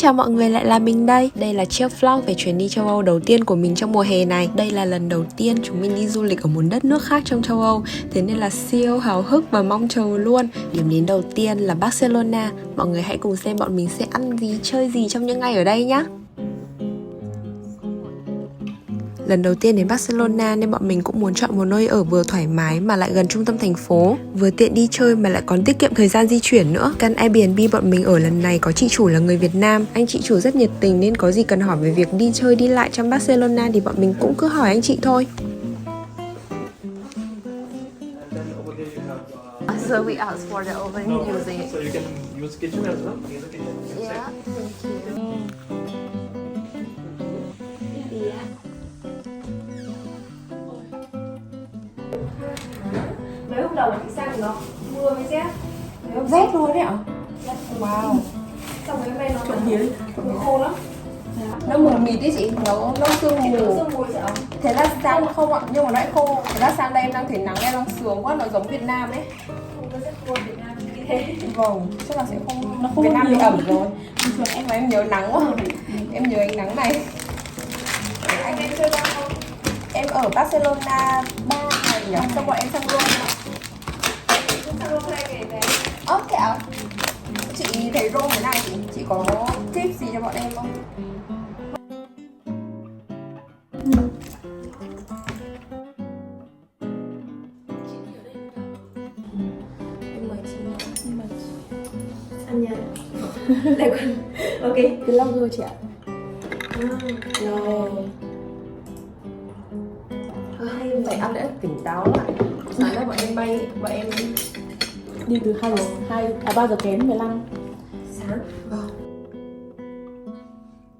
chào mọi người, lại là mình đây. Đây là chiếc vlog về chuyến đi châu Âu đầu tiên của mình trong mùa hè này. Đây là lần đầu tiên chúng mình đi du lịch ở một đất nước khác trong châu Âu, thế nên là siêu háo hức và mong chờ luôn. Điểm đến đầu tiên là Barcelona. Mọi người hãy cùng xem bọn mình sẽ ăn gì, chơi gì trong những ngày ở đây nhé. Lần đầu tiên đến Barcelona nên bọn mình cũng muốn chọn một nơi ở vừa thoải mái mà lại gần trung tâm thành phố, vừa tiện đi chơi mà lại còn tiết kiệm thời gian di chuyển nữa. Căn Airbnb bọn mình ở lần này có chị chủ là người Việt Nam. Anh chị chủ rất nhiệt tình nên có gì cần hỏi về việc đi chơi đi lại trong Barcelona thì bọn mình cũng cứ hỏi anh chị thôi. So we asked for the oven using it. So you can use kitchen as well. Use the kitchen inside. Yeah, thank you. Mấy hôm đầu chị sang thì nó mưa mới rét. Rét luôn đấy ạ? Wow. Xong rồi hôm nay nó khô lắm. Nó mù mịt đấy chị, nó sương mù. Thế là sang không ạ, nhưng mà nó lại khô. Thế là sang đây em đang thấy nắng, em đang sướng quá, nó giống Việt Nam ấy. Nó rất khô Việt Nam như thế. Vâng, chắc là sẽ không. Nó không Việt Nam thì ẩm rồi. Em nhớ nắng quá. Em nhớ ánh nắng này. Anh em chơi bao không? Em ở Barcelona 3 ngày nhỉ? Xong rồi em sang Rome. Sang Rome 2 ngày này. Thế ạ? Chị thấy Rome thế nào chị có tip gì cho bọn em không? Ăn nha. Đây con. Ok, vlogger chị ạ. Rồi. Hay phải ăn để tỉnh táo lại. Sáng nay bọn em Đi từ 3 giờ kém 15. sáng. Vâng.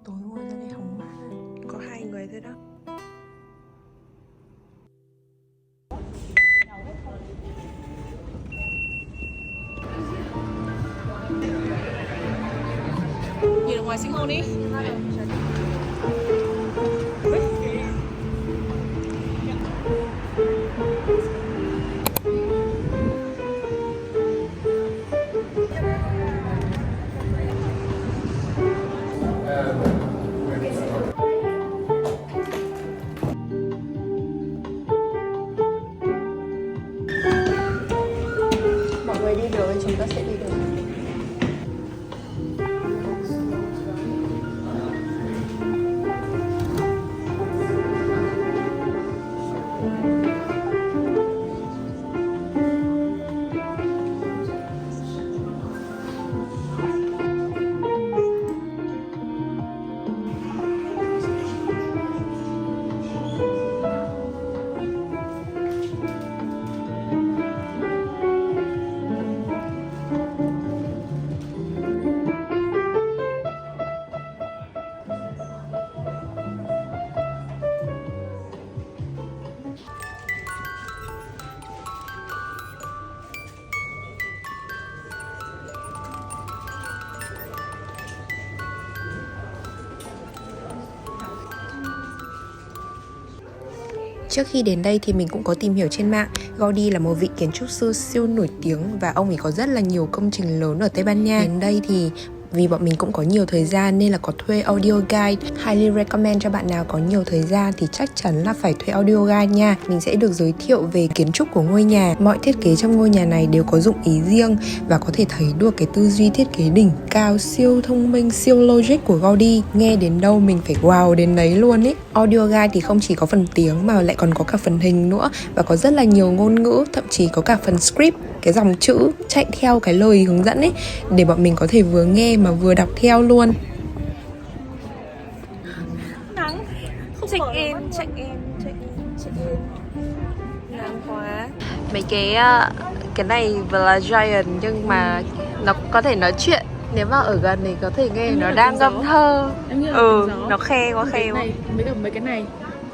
Tối ngồi ra đây hóng mát. Có 2 người thôi đó. Nhìn ở ngoài xinh hơn đi. Mọi người đi đường chúng ta sẽ đi đường. Trước khi đến đây thì mình cũng có tìm hiểu trên mạng. Gaudí là một vị kiến trúc sư siêu nổi tiếng và ông ấy có rất là nhiều công trình lớn ở Tây Ban Nha. Đến đây thì vì bọn mình cũng có nhiều thời gian nên là có thuê audio guide. Highly recommend cho bạn nào có nhiều thời gian thì chắc chắn là phải thuê audio guide nha. Mình sẽ được giới thiệu về kiến trúc của ngôi nhà. Mọi thiết kế trong ngôi nhà này đều có dụng ý riêng và có thể thấy được cái tư duy thiết kế đỉnh cao, siêu thông minh, siêu logic của Gaudí. Nghe đến đâu mình phải wow đến đấy luôn ấy. Audio guide thì không chỉ có phần tiếng mà lại còn có cả phần hình nữa và có rất là nhiều ngôn ngữ, thậm chí có cả phần script, cái dòng chữ chạy theo cái lời hướng dẫn ấy để bọn mình có thể vừa nghe mà vừa đọc theo luôn. Nắng. Không check in. Nắng quá. Mấy cái này vừa là giant nhưng mà nó có thể nói chuyện. Nếu mà ở gần thì có thể nghe nó đang ngâm thơ. Nó khe quá. Mấy cái này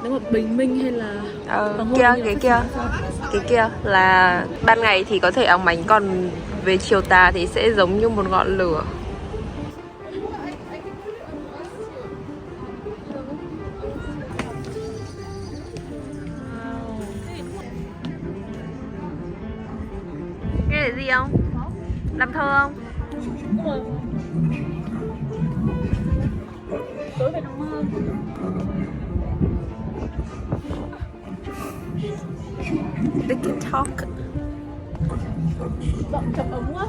nếu mà bình minh hay là cái kia là ban ngày thì có thể óng ánh, còn về chiều tà thì sẽ giống như một ngọn lửa. Nghe thấy gì không? Làm thơ không? tối về đúng hơn. They can talk. Giọng chậm ống quá.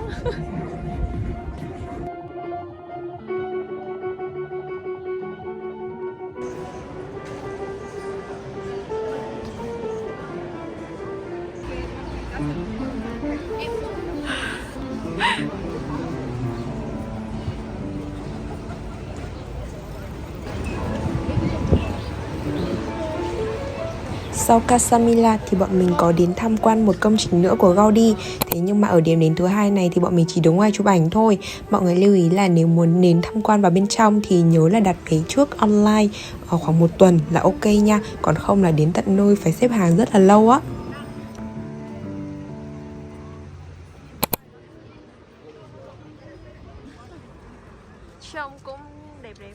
Sau Casa Mila thì bọn mình có đến tham quan một công trình nữa của Gaudi. Thế nhưng mà ở điểm đến thứ hai này thì bọn mình chỉ đứng ngoài chụp ảnh thôi. Mọi người lưu ý là nếu muốn đến tham quan vào bên trong thì nhớ là đặt vé trước online khoảng 1 tuần là ok nha. Còn không là đến tận nơi phải xếp hàng rất là lâu á. Trông cũng đẹp đẹp.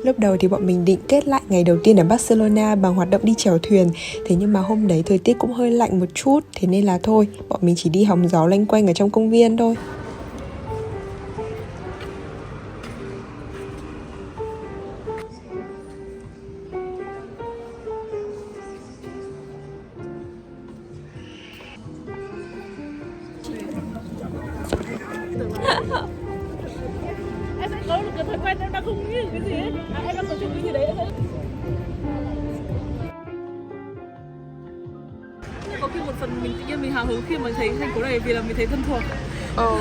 Lúc đầu thì bọn mình định kết lại ngày đầu tiên ở Barcelona bằng hoạt động đi chèo thuyền. Thế nhưng mà hôm đấy thời tiết cũng hơi lạnh một chút. Thế nên là thôi, bọn mình chỉ đi hóng gió loanh quanh ở trong công viên thôi. Em sẽ có một cái thói quen em đang không nghĩ cái gì ấy. Em đang có chuyện cái gì đấy em sẽ... Nhưng có khi một phần mình tự nhiên mình hào hứng khi mà thấy thành phố này vì là mình thấy thân thuộc.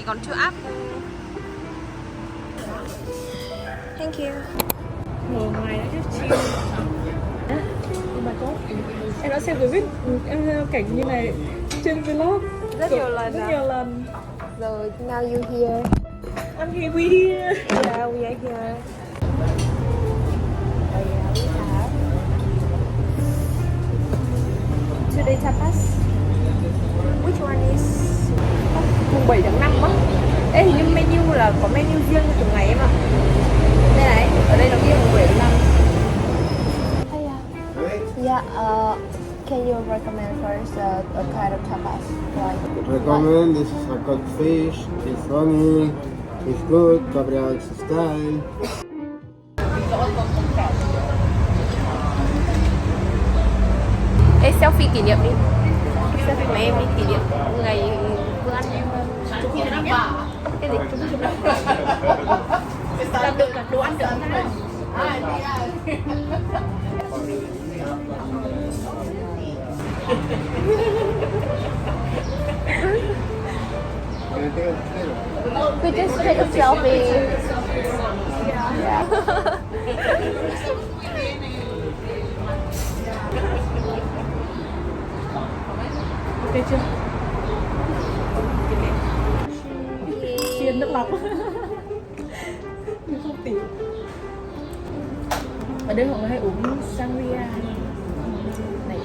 Còn chưa áp. Thank you. Ngồi ngoài đã rất chill. Oh my god. Em đã xem rồi em cảnh như này trên vlog Rất nhiều lần. Rất nhiều lần. Rồi, now you here. I'm here, we here. Yeah, we are here. Today tapas. Which one is? Mùng 7 tháng 5 á. Ê, hình như menu là có menu riêng cho từng ngày em ạ. Đây này, ở đây nó ghi mùng 7 tháng 5. Yeah, can you recommend first a kind of tapas? Like Recommend this is a cod fish, it's funny, it's good, Gabriel's style. Ê, selfie kỷ niệm đi. Selfie với em đi, kỷ niệm ngày bữa ăn. Cái gì? Làm được là đồ ăn được. We just take a selfie. Yeah. Ok chưa? Chiên nước lọc. Không tỉ. Ở đây mọi người hay uống sangria. Này.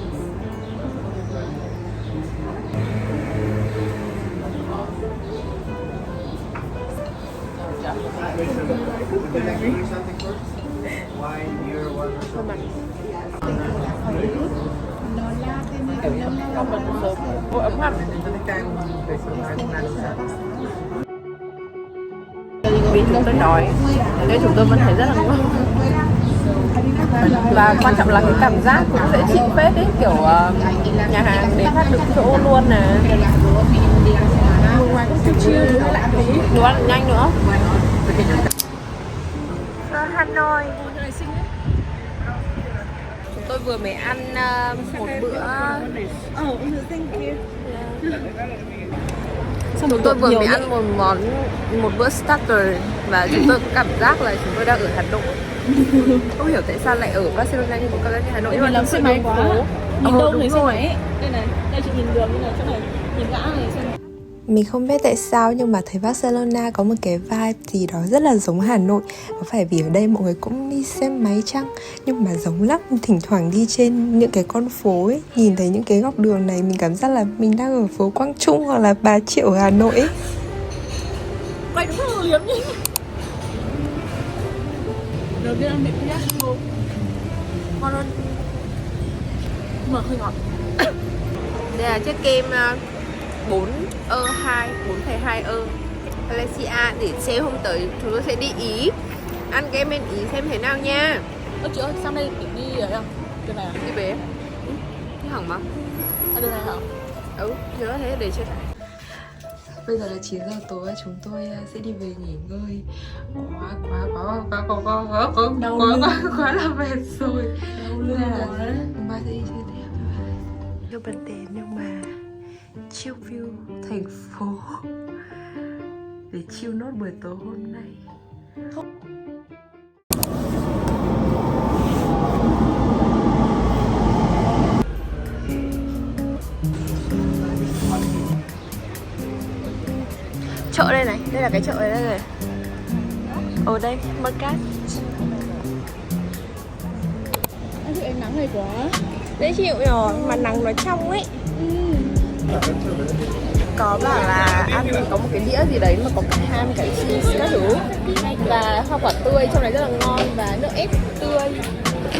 Ấm hẳn. Vì chúng tôi nói nên chúng tôi vẫn thấy rất là ngon. Và quan trọng là cái cảm giác cũng dễ chịu phết ấy, kiểu nhà hàng đến phát được chỗ luôn nè. Đồ ăn nhanh nữa. Hanoi. Chúng tôi vừa mới ăn một bữa. Chúng tôi vừa mới ăn một bữa starter và chúng tôi cảm giác là chúng tôi đang ở Hà Nội. Không hiểu tại sao lại ở Barcelona nhưng cũng cảm giác như Hà Nội. Nhưng mà làm xe máy quá. Nhìn đâu thấy xe rồi. máy. Đây này, đây chị nhìn đường như này, chỗ này nhìn ngã này xem. Mình không biết tại sao nhưng mà thấy Barcelona có một cái vibe gì đó rất là giống Hà Nội. Có phải vì ở đây mọi người cũng đi xe máy chăng? Nhưng mà giống lắm, thỉnh thoảng đi trên những cái con phố ấy, nhìn thấy những cái góc đường này mình cảm giác là mình đang ở phố Quang Trung hoặc là Bà Triệu ở Hà Nội ấy. Quay đúng là liếm nhỉ. Đầu tiên ăn bị nhát luôn. Ngon hơn. Mà hơi ngọt. Đây là chiếc kem 4,2 ơ Valencia. Để xem hôm tới chúng tôi sẽ đi Ý, ăn kem bên Ý xem thế nào nha. Ơ chị ơi, sang đây định đi ở đâu? Đường này à? Đi về đi hỏng mà. À đường này hả? Thì nó thế để chưa. Bây giờ là 9 giờ tối, chúng tôi sẽ đi về nghỉ ngơi. Quá là mệt rồi. Mai sẽ đi chơi tiếp. Yêu bật đèn nhưng mà chill view thành phố để chill nốt buổi tối hôm nay. Chợ đây này, đây là cái chợ này đây này. Ở đây, Market. Anh chịu ánh nắng này quá. Dễ chịu rồi, mà nắng nó trong ấy. Có bảo là ăn có một cái đĩa gì đấy mà có cả ham, cả cheese các thứ. Và hoa quả tươi trong này rất là ngon và nước ép tươi.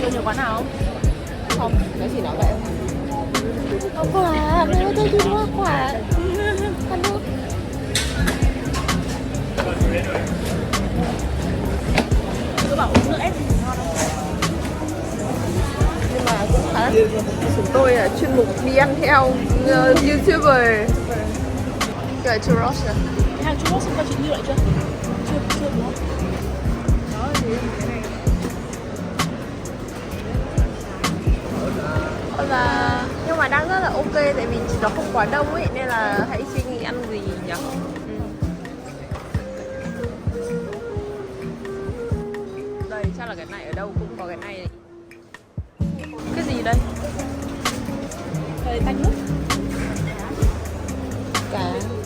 Tôi nhớ quán nào không? Không, nó chỉ nói vậy thôi. Hoa quả, nếu tôi thích hoa quả. Ăn nước. Tôi bảo uống nước ép thì ngon không? Nhưng mà cũng khá là... Chúng tôi là chuyên mục đi ăn theo YouTuber. Kiểu churros à? Cái hàng Trung Quốc xin qua chị lưu lại chưa? Chưa đúng không? Đó thì cái này. Và nhưng mà đang rất là ok tại vì nó không quá đông ấy nên là hãy suy nghĩ ăn gì nhỉ. Đây chắc là cái này ở đâu cũng có cái này. Cái gì đây? Đây tanh nước.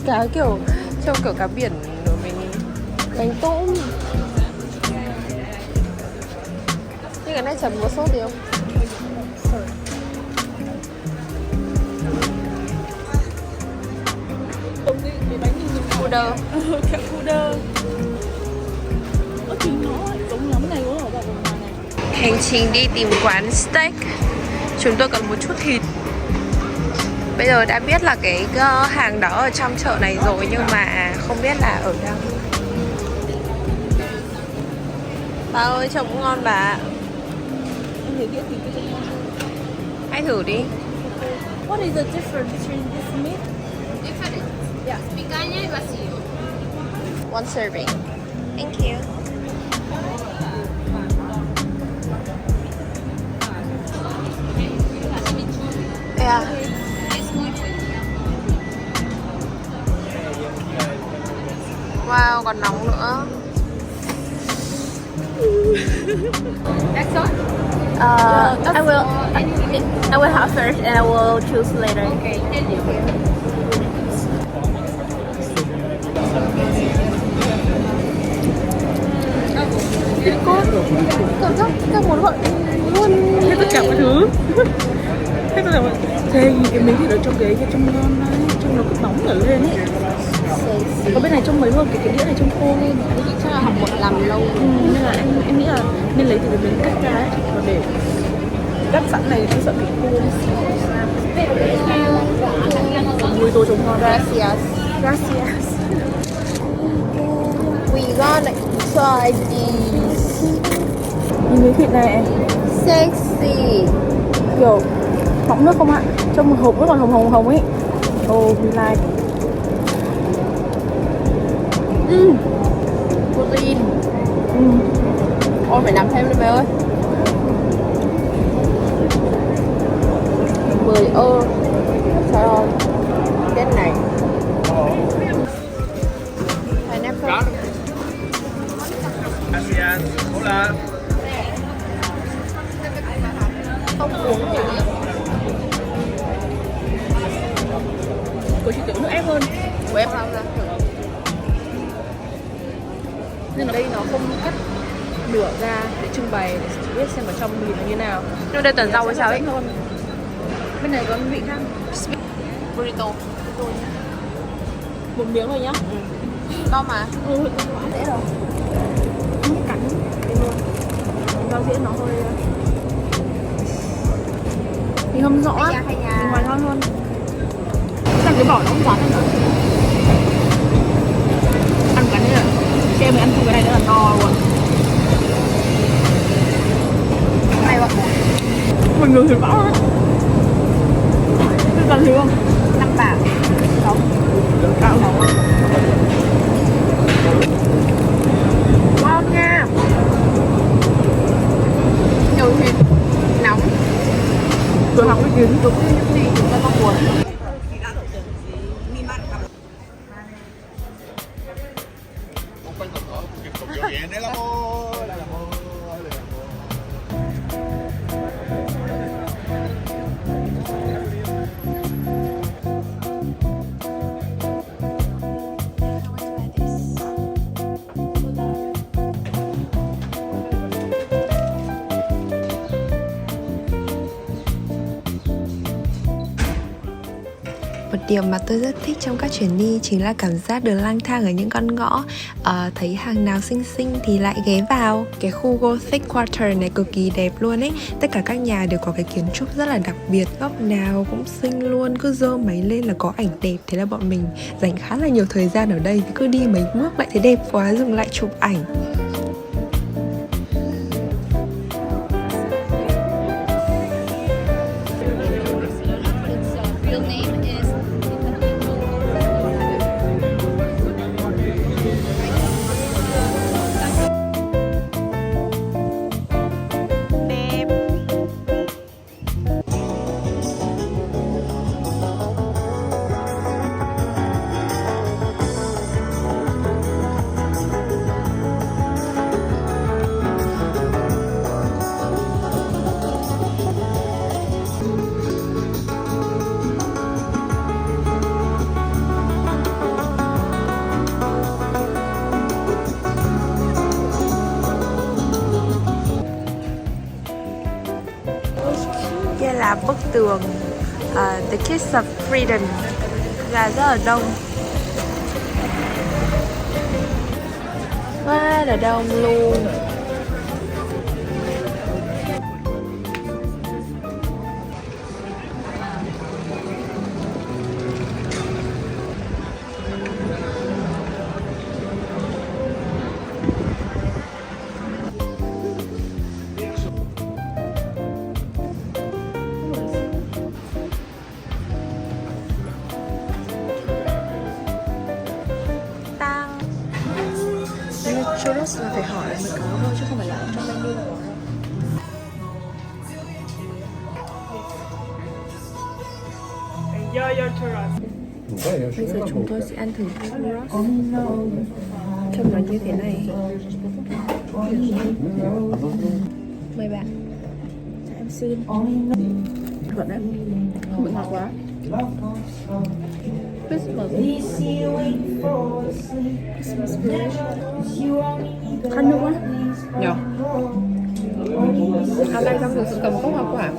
Cá kiểu trông kiểu cá biển của mình. Bánh tôm. Nhưng cái này chấm có sốt gì không? Đúng đi, cái bánh nhìn Cu đơ. kẹo cu đơ. Ơ thì nó giống lắm này đúng không? Ở ngoài này. Hành trình đi tìm quán steak. Chúng tôi cần một chút thịt. Bây giờ đã biết là cái hàng đó ở trong chợ này rồi nhưng mà không biết là ở đâu. Bà ơi trông cũng ngon bà. Em thấy đĩa thịt cái trông ngon hơn. Hãy thử đi. What is the difference between this meat? Yeah. One serving. Thank you. Yeah. Wow, còn nóng nữa. That's all? I will have first and I will choose later. Okay, thank you. Cảm giác các muốn gọi luôn Hết tất cả mọi thứ. Hết tất cả mọi thứ. Thế cái miếng thịt ở trong cái trong ngon đấy, trong nó cứ nóng ở lên ấy. Còn bên này trông mấy hơn, cái đĩa này trông khô hơn. chắc là học một làm lâu. Nên là em nghĩ là nên lấy từ cái miếng cắt ra ấy, còn để cắt sẵn này tôi sợ bị khô. Mùi tô trông ngon. Gracias. Gracias. We gonna try these. Nhìn miếng thịt này Sexy. kiểu họng nước không ạ? Trong hộp nó còn hồng hồng ấy. Oh, we like. Protein. Ôi phải làm thêm đi mẹ ơi. 10 ơ. Trời ơi. Cái này. Pineapple. Gracias. Hola. Không uống thì Của chị tưởng nước ép hơn. của em. Nên ở đây nó không cắt nửa ra để trưng bày để biết xem ở trong mì nó như nào. Nhưng đây toàn rau hay sao ấy? Hơn. Bên này có vị khác. Burrito. Một miếng thôi nhá. To mà. Dễ rồi. Không cắn đây luôn. Rau dĩa nó hơi thì không rõ. Thì ngoài ngon hơn. Chắc cái vỏ nó không quá nữa. Ăn cái này là xem mình ăn thử cái này nữa là no luôn. Này bọn Mình ngừng thì bảo đấy. Thế cần gì không? 5 bảng. Không. Cao không? Ngon nha. Nhiều thịt nóng. Cửa hàng uy tín đúng như những gì chúng ta mong muốn. Một điểm mà tôi rất thích trong các chuyến đi chính là cảm giác được lang thang ở những con ngõ, thấy hàng nào xinh xinh thì lại ghé vào. Cái khu Gothic Quarter này cực kỳ đẹp luôn ấy. Tất cả các nhà đều có cái kiến trúc rất là đặc biệt, góc nào cũng xinh luôn, cứ giơ máy lên là có ảnh đẹp. Thế là bọn mình dành khá là nhiều thời gian ở đây, cứ đi mấy bước lại thấy đẹp quá dừng lại chụp ảnh. Kia là bức tường The Kiss of Freedom, là rất là đông, quá là đông luôn. Churros là phải hỏi mới có thôi chứ không phải là trong menu. Bây giờ chúng tôi sẽ ăn thử churros. Trông nó như thế này. Mời bạn. Em xin. Thuận đấy. Không bị ngọt quá. Christmas. Christmas village. Khăn nước quá. Nhờ. Hôm nay xong rồi sự cầm cốc hoa quả.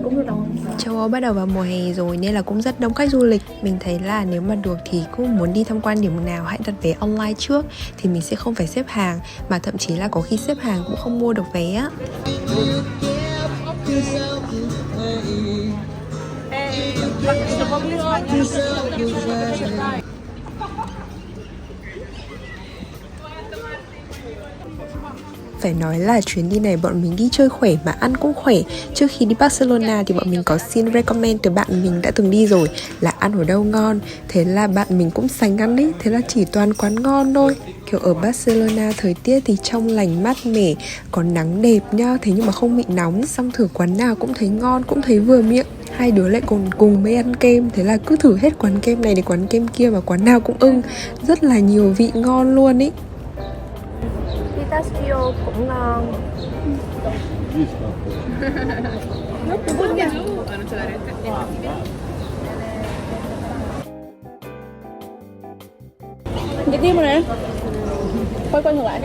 Cũng được đâu. Châu Âu bắt đầu vào mùa hè rồi nên là cũng rất đông khách du lịch. Mình thấy là nếu mà được thì cũng muốn đi tham quan điểm nào hãy đặt vé online trước, thì mình sẽ không phải xếp hàng, mà thậm chí là có khi xếp hàng cũng không mua được vé á. Phải nói là chuyến đi này bọn mình đi chơi khỏe mà ăn cũng khỏe. Trước khi đi Barcelona thì bọn mình có xin recommend từ bạn mình đã từng đi rồi là ăn ở đâu ngon. Thế là bạn mình cũng sành ăn ấy, thế là chỉ toàn quán ngon thôi. Kiểu ở Barcelona thời tiết thì trong lành mát mẻ, có nắng đẹp nha, thế nhưng mà không bị nóng. Xong thử quán nào cũng thấy ngon, cũng thấy vừa miệng. Hai đứa lại còn cùng mới ăn kem, thế là cứ thử hết quán kem này đến quán kem kia và quán nào cũng ưng. Rất là nhiều vị ngon luôn ý. Pistachio cũng ngon. Cái tim rồi này. Quay ngược lại.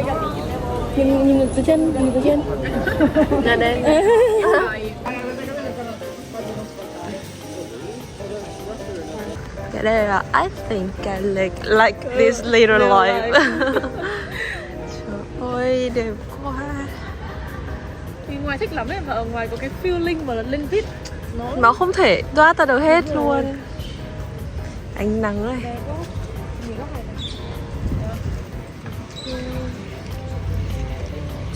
Nhìn từ trên, nhìn từ trên. Là đây. Cái đây là I think I like this little life. Trời ơi, đẹp quá. Thì ngoài thích lắm ấy, mà ở ngoài có cái feeling mà là linh tít. Nó không thể toát ra được hết luôn. Ánh nắng này. Đẹp quá. Nhìn góc này này.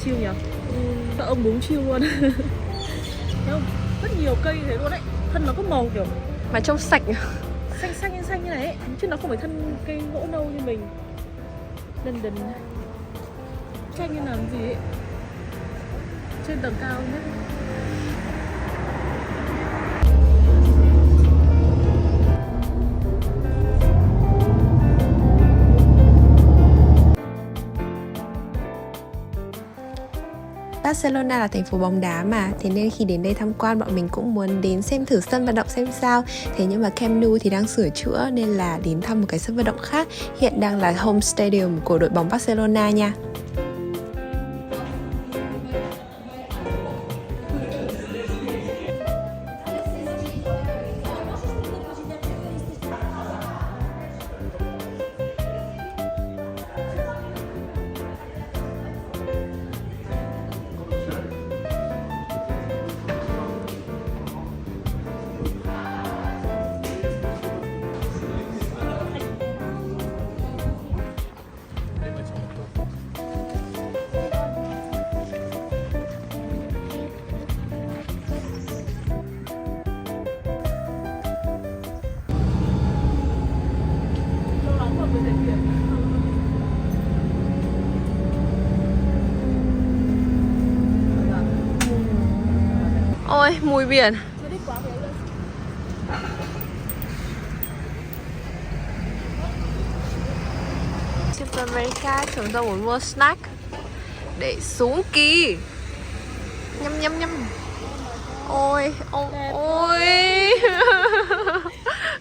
Chill nhỉ? Các ông đúng chill luôn. Thấy không? Rất nhiều cây thế luôn đấy. Thân nó có màu kiểu Mà trông sạch. xanh như này ấy. Chứ nó không phải thân cây gỗ nâu như mình. Đần tranh như làm gì ấy. Trên tầng cao nhất. Barcelona là thành phố bóng đá mà, thế nên khi đến đây tham quan bọn mình cũng muốn đến xem thử sân vận động xem sao. Thế nhưng mà Camp Nou thì đang sửa chữa nên là đến thăm một cái sân vận động khác, hiện đang là home stadium của đội bóng Barcelona nha. Ôi, mùi biển. Supermercado, chúng tôi muốn mua snack để xuống kỳ. Nhâm. Ôi.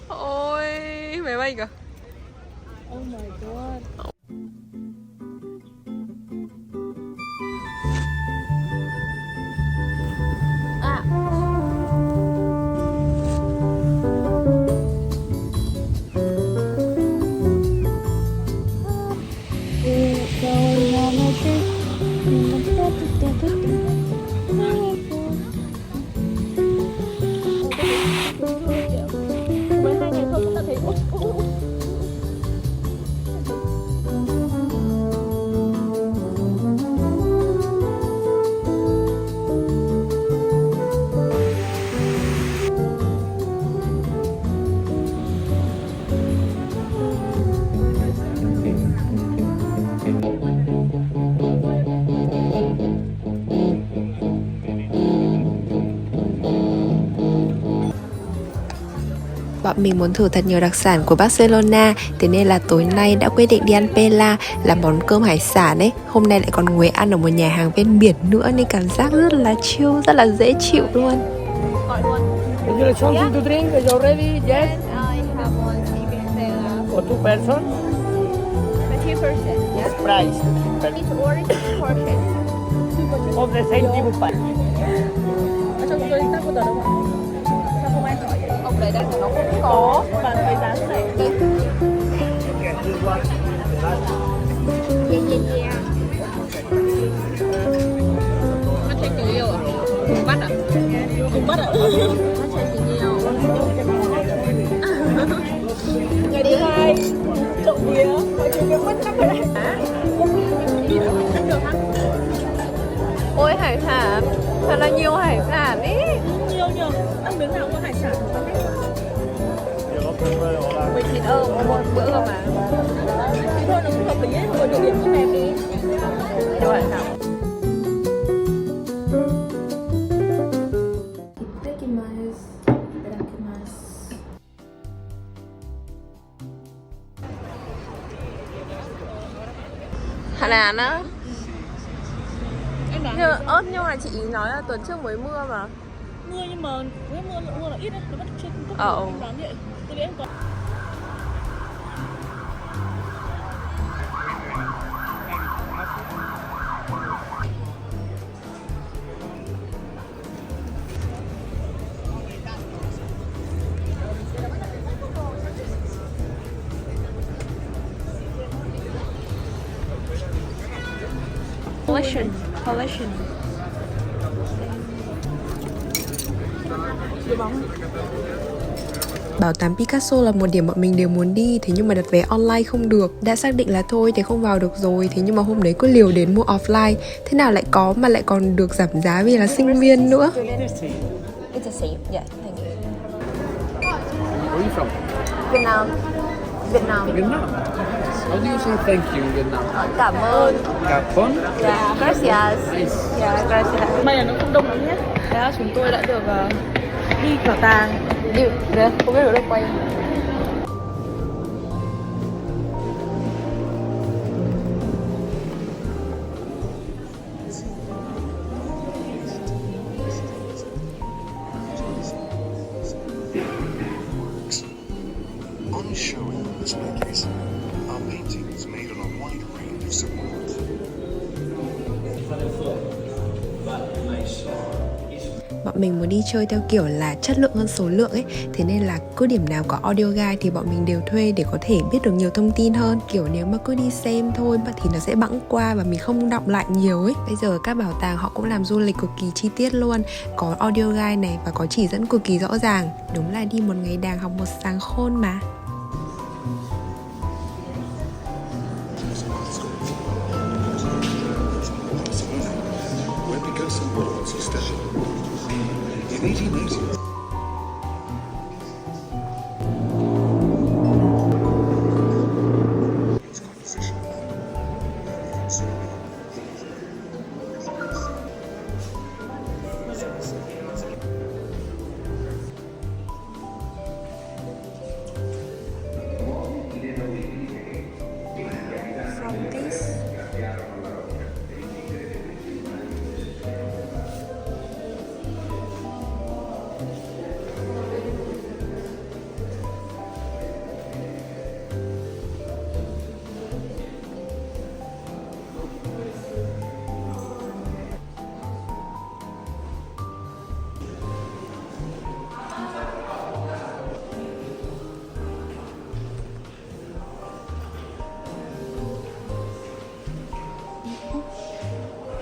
Ôi, máy bay kìa. Oh my god. Bọn mình muốn thử thật nhiều đặc sản của Barcelona, thế nên là tối nay đã quyết định đi ăn paella, là món cơm hải sản ấy. Hôm nay lại còn ngồi ăn ở một nhà hàng bên biển nữa nên cảm giác rất là chill, rất là dễ chịu luôn. Is there something to drink? Is you ready? Yes? I have one chicken paella For 2 persons? for 2%. Yes. Price? Need to order 2 portions. Of the same type of price. Ở trong tôi tác có tờ đâu ạ? Sao không ai hỏi vậy? Ông đấy đang nó không Có, và thời gian thế này. Yeah. Mắt thấy tình yêu à? Cùng bắt à? Cùng bắt ạ. Mắt thấy tình yêu. Ngày thứ hai, trộm vía, mọi chuyện cái mất lắm rồi đấy. Ôi, hải sản. Thật là nhiều hải sản ý. Nhiều, ăn miếng nào có hải sản không biết. 19 euro một bữa cơ mà. Thế thôi nó cũng hợp lý ấy, mọi địa điểm như này đi. Nhiều hải sản. Hà Lan á. Nhưng mà chị ý nói là tuần trước mới mưa mà. Mưa nhưng mà cái mưa là ít đấy, nó vẫn chưa cung cấp Ờ. không đáng vậy. Tôi nghĩ em có. Collection. Collection. Bảo tàng Picasso là một điểm bọn mình đều muốn đi. Thế nhưng mà đặt vé online không được. Đã xác định là thôi thì không vào được rồi. Thế nhưng mà hôm đấy cứ liều đến mua offline. Thế nào lại có mà lại còn được giảm giá vì là sinh viên nữa. It's the same. Yeah, thank you. Where are you from? Việt Nam. Việt Nam. Vietnam. How do you say thank you in Vietnam? Cảm ơn. Capon? Yeah, gracias. Nice. Yeah, gracias. May là nó không đông lắm nhé. Thế là chúng tôi đã được đi bảo tàng. Đi, được, không biết được quay. On show in the display case are paintings made on a wide range of supports. Bọn mình muốn đi chơi theo kiểu là chất lượng hơn số lượng ấy. Thế nên là cứ điểm nào có audio guide thì bọn mình đều thuê để có thể biết được nhiều thông tin hơn. Kiểu nếu mà cứ đi xem thôi thì nó sẽ bẵng qua và mình không đọng lại nhiều ấy. Bây giờ các bảo tàng họ cũng làm du lịch cực kỳ chi tiết luôn. Có audio guide này và có chỉ dẫn cực kỳ rõ ràng. Đúng là đi một ngày đàng học một sáng khôn mà. Where Picasso was established. In 1880, his composition.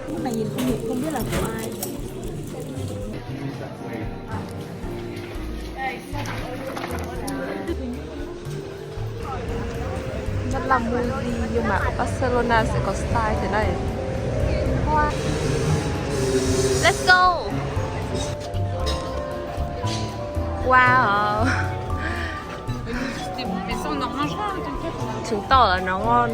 Lúc này nhìn không biết là của ai. Rất là moody nhưng mà ở Barcelona sẽ có style thế này. Let's go. Wow. Chứng tỏ là nó ngon.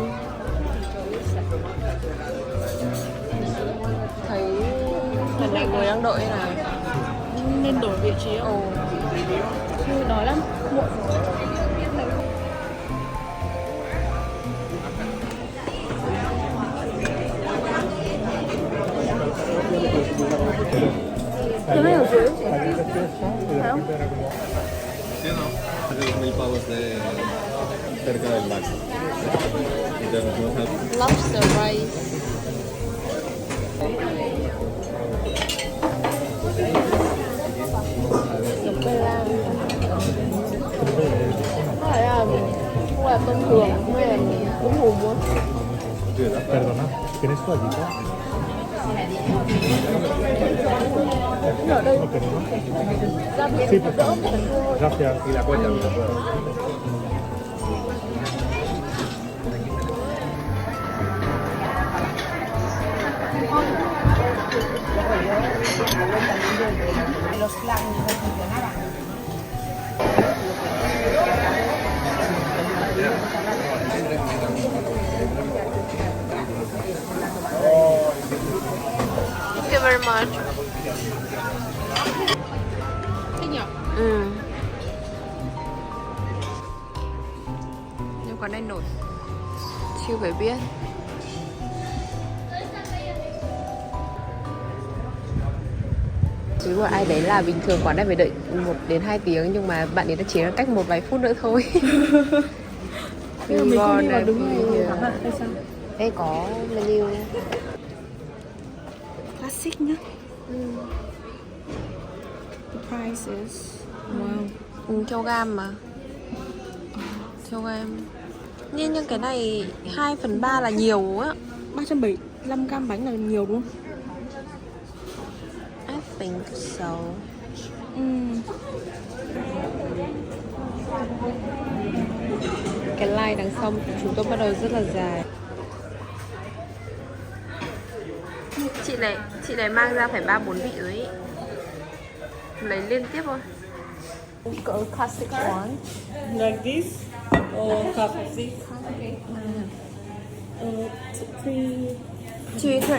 Thấy lần này người đang đợi này. Nên đổi vị trí không? Chưa đói lắm. Muộn. Cái này ở dưới chị. Phải không? Sí, no. 3.000 pavos de cerca del mar. Y te nos vamos a... Lobster rice. Giống cây lan. Phải là không phải tôm thường, hay là cũng hùm luôn. Perdona, ¿tienes toallita? Ở đây. Ok, ¿no? Gia vị Sí, đỡ por favor. phải thôi. Gracias. Y la cuenta, me la puedo. Thank you very much. Thích nhỉ? Ừ. Nhưng quán này nổi. Chưa phải biết. Chứ mà ai đấy là bình thường quán này phải đợi 1 đến 2 tiếng nhưng mà bạn ấy đã chỉ đang cách một vài phút nữa thôi. Nhưng mà mình không đi vào đúng ngày vắng ạ, hay sao? Đây có menu nha. Classic nhá. The prices. Wow. Ừ, theo gam mà. Theo gam. Nhưng cái này 2/3 là nhiều á. 370 5 gram bánh là nhiều đúng không? I think so. Cái line đằng sau của chúng tôi bắt đầu rất là dài. Chị này mang ra phải 3-4 vị rồi ý. Lấy liên tiếp thôi. Go classic one. Like this or cup of this? Three. 200.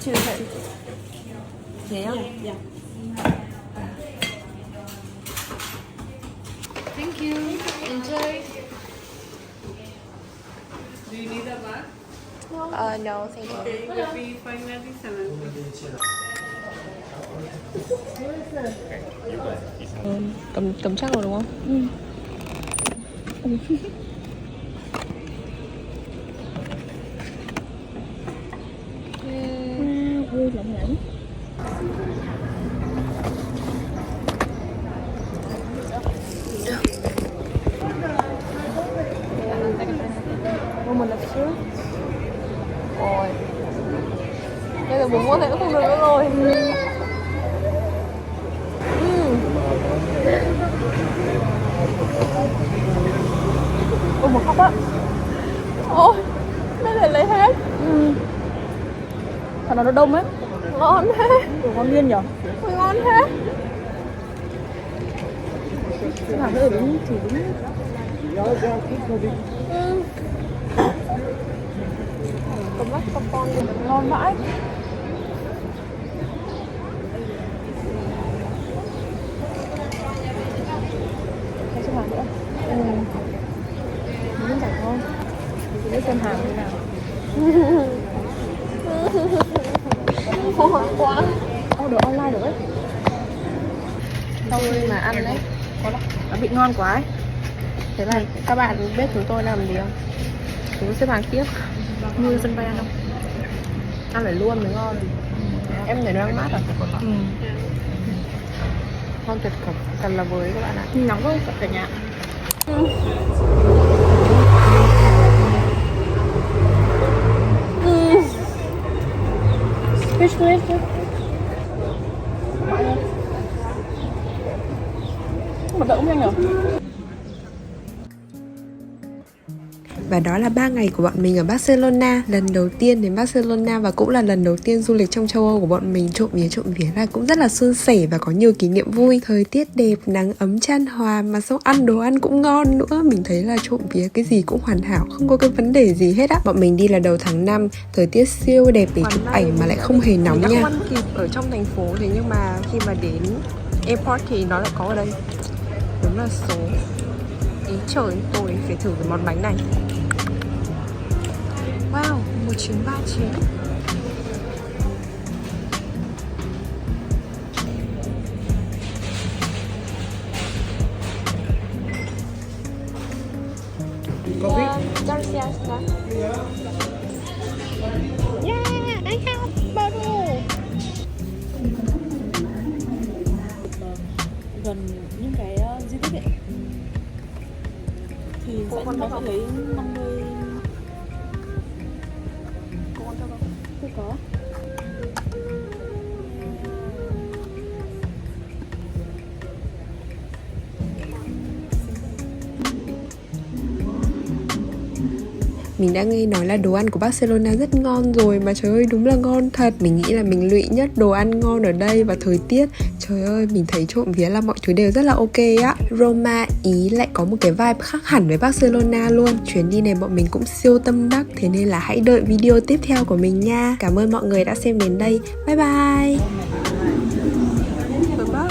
200. Thế không? Yeah. Thank you. Enjoy. Do you need a bag? No, thank you. Okay, will be 597. Cầm chắc rồi đúng không? Vui lỏng nhảnh. Một lần trước. Ôi. Bây giờ bố thể không được nữa rồi. Ôi một khóc á. Ôi, bây giờ lấy hết. Thằng nào nó đông ấy. Ngon thế. Ủa ngon liên nhở. Ngon thế. Cái hàng nó ở đúng chỉ đúng. Có mắt có con thì Ngon vãi. Hay xem hàng nữa. Mình chẳng ngon. Mình biết xem hàng như nào. ngon quá. Order online được ấy. Thôi mà ăn đấy. Nó bị ngon quá ấy. Thế là các bạn biết chúng tôi làm gì không? Chúng tôi xếp hàng tiếp. Như sân bay ăn không? Ăn phải luôn mới ngon. Em thấy nó đang mát à? Ngon tuyệt cực, cần là với các bạn ạ. Nhưng nóng quá cả nhà. Fish. Mà đỡ cũng nhanh nhở? Và đó là 3 ngày của bọn mình ở Barcelona. Lần đầu tiên đến Barcelona và cũng là lần đầu tiên du lịch trong châu Âu của bọn mình. Trộm vía là cũng rất là suôn sẻ và có nhiều kỷ niệm vui. Thời tiết đẹp, nắng ấm chan hòa, mà xong đồ ăn cũng ngon nữa. Mình thấy là trộm vía cái gì cũng hoàn hảo, không có cái vấn đề gì hết á. Bọn mình đi là đầu tháng 5, thời tiết siêu đẹp để chụp ảnh mà lại không hề nóng nha. Không ăn kịp ở trong thành phố, thế nhưng mà khi mà đến airport thì nó lại có ở đây. Đúng là số ý trời, tôi phải thử cái món bánh này. Wow, 1939. Gracias. Yeah, I have bottle. Gần những cái di tích ấy thì nó sẽ lấy 50. Con cho không? Không có. Mình đã nghe nói là đồ ăn của Barcelona rất ngon rồi, mà trời ơi đúng là ngon thật. Mình nghĩ là mình lụy nhất đồ ăn ngon ở đây và thời tiết. Trời ơi, mình thấy trộm vía là mọi thứ đều rất là ok á. Roma, Ý lại có một cái vibe khác hẳn với Barcelona luôn. Chuyến đi này bọn mình cũng siêu tâm đắc, thế nên là hãy đợi video tiếp theo của mình nha. Cảm ơn mọi người đã xem đến đây. Bye bye. Bye bye.